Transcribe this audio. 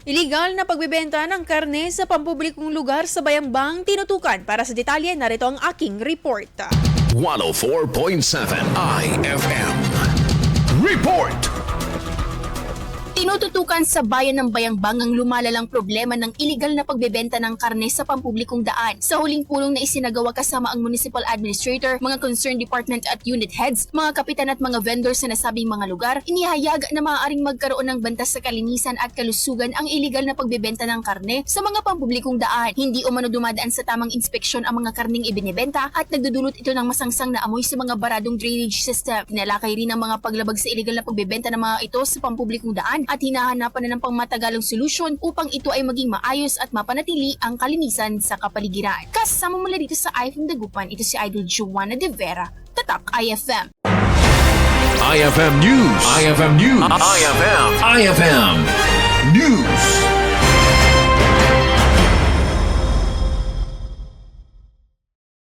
Ilegal na pagbebenta ng karne sa pampublikong lugar sa Bayambang, Tinutukan. Para sa detalye, narito ang aking report. 104.7 IFM. Report! Tinututukan sa bayan ng Bayambang ang lumalalang problema ng ilegal na pagbebenta ng karne sa pampublikong daan. Sa huling pulong na isinagawa kasama ang Municipal Administrator, mga concerned department at unit heads, mga kapitan at mga vendors sa nasabing mga lugar, inihayag na maaaring magkaroon ng banta sa kalinisan at kalusugan ang ilegal na pagbebenta ng karne sa mga pampublikong daan. Hindi umano dumadaan sa tamang inspeksyon ang mga karneng ibinebenta at nagdudulot ito ng masangsang na amoy sa mga baradong drainage system. Tinalakay rin ang mga paglabag sa ilegal na pagbebenta ng mga ito sa pampublikong daan at hinahanapan na ng pangmatagalang solusyon upang ito ay maging maayos at mapanatili ang kalinisan sa kapaligiran. Kasama mula dito sa IFM Dagupan, ito si Idol Joanna De Vera, Tatak IFM. IFM News. IFM News. IFM News.